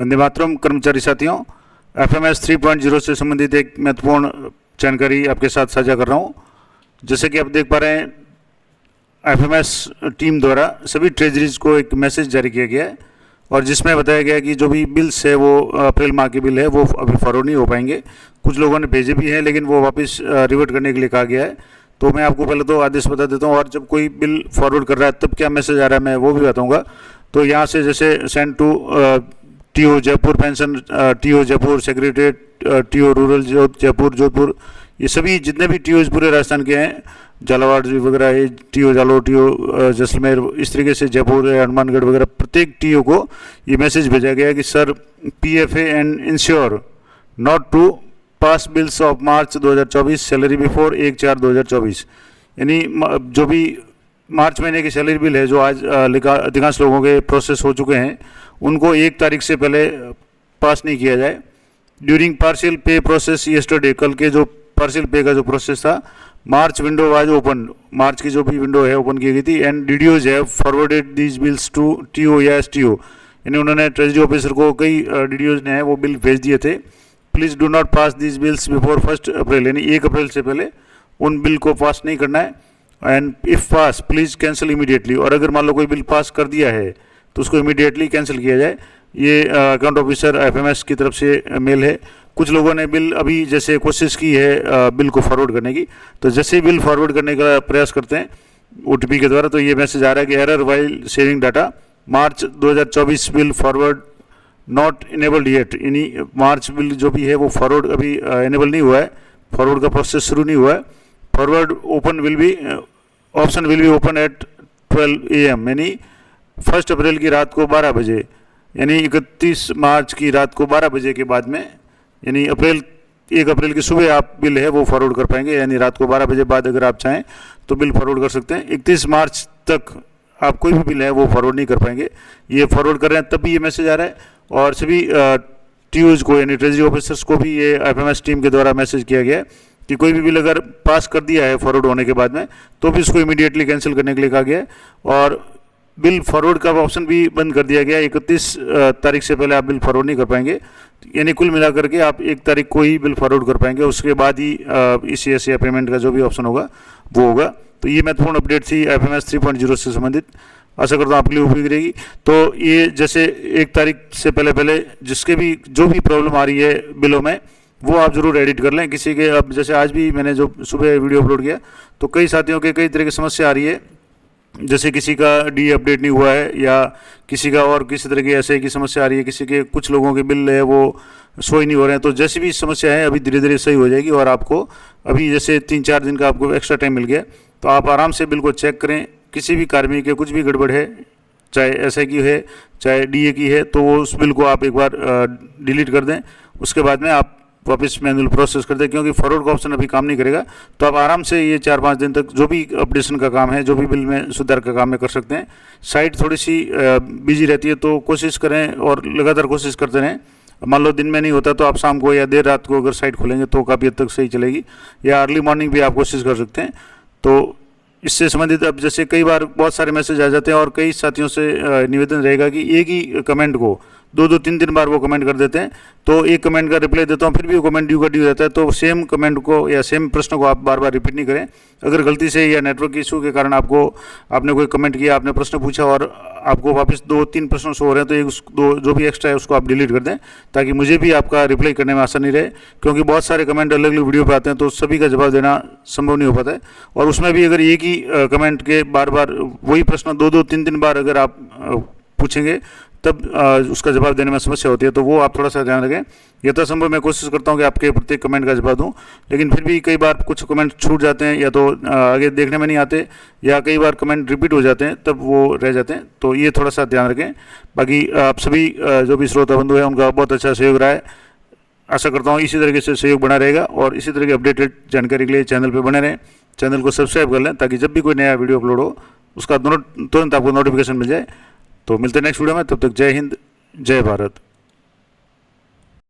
वंदे मातरम कर्मचारी साथियों, FMS 3.0 से संबंधित एक महत्वपूर्ण जानकारी आपके साथ साझा कर रहा हूं। जैसे कि आप देख पा रहे हैं, FMS टीम द्वारा सभी ट्रेजरीज को एक मैसेज जारी किया गया है और जिसमें बताया गया है कि जो भी बिल्स है वो अप्रैल माह के बिल है वो अभी फॉरवर्ड नहीं हो पाएंगे। कुछ लोगों ने भेजे भी हैं लेकिन वो वापस रिवर्ट करने के लिए कहा गया है। तो मैं आपको पहले तो आदेश बता देता हूँ और जब कोई बिल फॉरवर्ड कर रहा है तब क्या मैसेज आ रहा है मैं वो भी बताऊँगा। तो यहाँ से जैसे send to TO Jaipur pension, TO Jaipur secretariat, TO rural Jaipur Jodhpur, ये सभी जितने भी TOs पूरे राजस्थान के हैं, झालावाड़ वगैरह है, TO जालोर, TO जैसलमेर, इस तरीके से जयपुर हनुमानगढ़ वगैरह प्रत्येक TO को ये मैसेज भेजा गया कि sir PFA and ensure not to pass bills of March 2024 salary before 1/4/2024। यानी जो भी मार्च महीने की सैलरी बिल है जो आज अधिकांश लोगों के प्रोसेस हो चुके हैं उनको 1 तारीख से पहले पास नहीं किया जाए। During partial pay process yesterday, कल के जो पार्शियल पे का जो प्रोसेस था, March window was open, March की जो भी विंडो है ओपन की गई थी and DDOs have forwarded these bills to TO या STO। यानी उन्होंने ट्रेजरी ऑफिसर को कई DDOs ने वो बिल भेज दिए थे। Please do not pass these bills before 1 अप्रैल, यानी 1 अप्रैल से पहले उन बिल को पास नहीं करना है। And if pass please cancel immediately, और अगर मान लो कोई बिल पास कर दिया है तो उसको इमीडिएटली कैंसिल किया जाए। ये अकाउंट ऑफिसर FMS की तरफ से मेल है। कुछ लोगों ने बिल अभी जैसे कोशिश की है बिल को फॉरवर्ड करने की, तो जैसे ही बिल फॉरवर्ड करने का प्रयास करते हैं OTP के द्वारा तो ये मैसेज आ रहा है कि error while saving data, March 2024 bill forward not enabled yet. यानी मार्च बिल जो भी है वो फॉरवर्ड अभी इनेबल नहीं हुआ है, फॉरवर्ड का प्रोसेस शुरू नहीं हुआ है। Forward open will be option will be open at 12 AM, यानी 1 अप्रैल की रात को 12 बजे, यानी 31 मार्च की रात को 12 बजे के बाद में, यानी 1 अप्रैल की सुबह आप बिल है वो फॉरवर्ड कर पाएंगे। यानी रात को 12 बजे बाद अगर आप चाहें तो बिल फॉरवर्ड कर सकते हैं। 31 मार्च तक आप कोई भी बिल है वो फॉरवर्ड नहीं कर पाएंगे। ये फॉरवर्ड कर रहे हैं तब भी ये मैसेज आ रहा है और सभी TOs को यानी ट्रेजरी ऑफिसर्स को भी ये FMS टीम के द्वारा मैसेज किया गया है कि कोई भी बिल अगर पास कर दिया है फॉरवर्ड होने के बाद में तो भी इसको इमीडिएटली कैंसिल करने के लिए कहा गया है और बिल फॉरवर्ड का ऑप्शन भी बंद कर दिया गया है। 31 तारीख से पहले आप बिल फॉरवर्ड नहीं कर पाएंगे, यानी कुल मिलाकर के आप 1 तारीख को ही बिल फॉरवर्ड कर पाएंगे, उसके बाद ही ECS या पेमेंट का जो भी ऑप्शन होगा वो होगा। तो ये महत्वपूर्ण अपडेट थी FMS 3.0 से संबंधित, आशा करता हूँ आपके लिए उपयोगी रहेगी। तो ये जैसे 1 तारीख से पहले जिसके भी जो भी प्रॉब्लम आ रही है बिलों में वो आप ज़रूर एडिट कर लें। किसी के अब जैसे आज भी मैंने जो सुबह वीडियो अपलोड किया तो कई साथियों के कई तरह की समस्या आ रही है, जैसे किसी का DA अपडेट नहीं हुआ है या किसी का और किसी तरह की ऐसे की समस्या आ रही है, किसी के कुछ लोगों के बिल है वो शो ही नहीं हो रहे हैं। तो जैसी भी समस्या है अभी धीरे धीरे सही हो जाएगी और आपको अभी जैसे 3-4 दिन का आपको एक्स्ट्रा टाइम मिल गया तो आप आराम से बिल को चेक करें। किसी भी कार्मिक के कुछ भी गड़बड़ है, चाहे SI की है चाहे DA की है, तो वो उस बिल को आप एक बार डिलीट कर दें, उसके बाद में आप वापस मैनुअल प्रोसेस कर दें, क्योंकि फॉरवर्ड का ऑप्शन अभी काम नहीं करेगा। तो आप आराम से ये 4-5 दिन तक जो भी अपडेशन का काम है, जो भी बिल में सुधार का काम है कर सकते हैं। साइट थोड़ी सी बिजी रहती है तो कोशिश करें और लगातार कोशिश करते रहें। मान लो दिन में नहीं होता तो आप शाम को या देर रात को अगर साइट खोलेंगे तो काफ़ी हद तक सही चलेगी, या अर्ली मॉर्निंग भी आप कोशिश कर सकते हैं। तो इससे संबंधित अब जैसे कई बार बहुत सारे मैसेज आ जाते हैं और कई साथियों से निवेदन रहेगा कि एक ही कमेंट को 2-2, 3 बार वो कमेंट कर देते हैं, तो एक कमेंट का रिप्लाई देता हूँ फिर भी वो कमेंट ड्यू का ड्यू रहता है। तो सेम कमेंट को या सेम प्रश्न को आप बार बार रिपीट नहीं करें। अगर गलती से या नेटवर्क इशू के कारण आपने कोई कमेंट किया, आपने प्रश्न पूछा और आपको वापस 2-3 प्रश्न शो हो रहे हैं तो एक जो भी एक्स्ट्रा है उसको आप डिलीट कर दें, ताकि मुझे भी आपका रिप्लाई करने में आसानी रहे। क्योंकि बहुत सारे कमेंट अलग अलग वीडियो पे आते हैं तो सभी का जवाब देना संभव नहीं हो पाता है, और उसमें भी अगर एक ही कमेंट के बार बार वही प्रश्न 2-2, 3 बार अगर आप पूछेंगे तब उसका जवाब देने में समस्या होती है। तो वो आप थोड़ा सा ध्यान रखें। यथासंभव मैं कोशिश करता हूँ कि आपके प्रत्येक कमेंट का जवाब दूँ, लेकिन फिर भी कई बार कुछ कमेंट छूट जाते हैं या तो आगे देखने में नहीं आते, या कई बार कमेंट रिपीट हो जाते हैं तब वो रह जाते हैं। तो ये थोड़ा सा ध्यान रखें। बाकी आप सभी जो भी श्रोता बंधु हैं उनका बहुत अच्छा सहयोग रहा है। आशा करता हूँ इसी तरीके से सहयोग बना रहेगा और इसी तरह की अपडेटेड जानकारी के लिए चैनल पर बने रहें। चैनल को सब्सक्राइब कर लें ताकि जब भी कोई नया वीडियो अपलोड हो उसका तुरंत आपको नोटिफिकेशन मिल जाए। तो मिलते हैं नेक्स्ट वीडियो में, तब तक जय हिंद, जय भारत।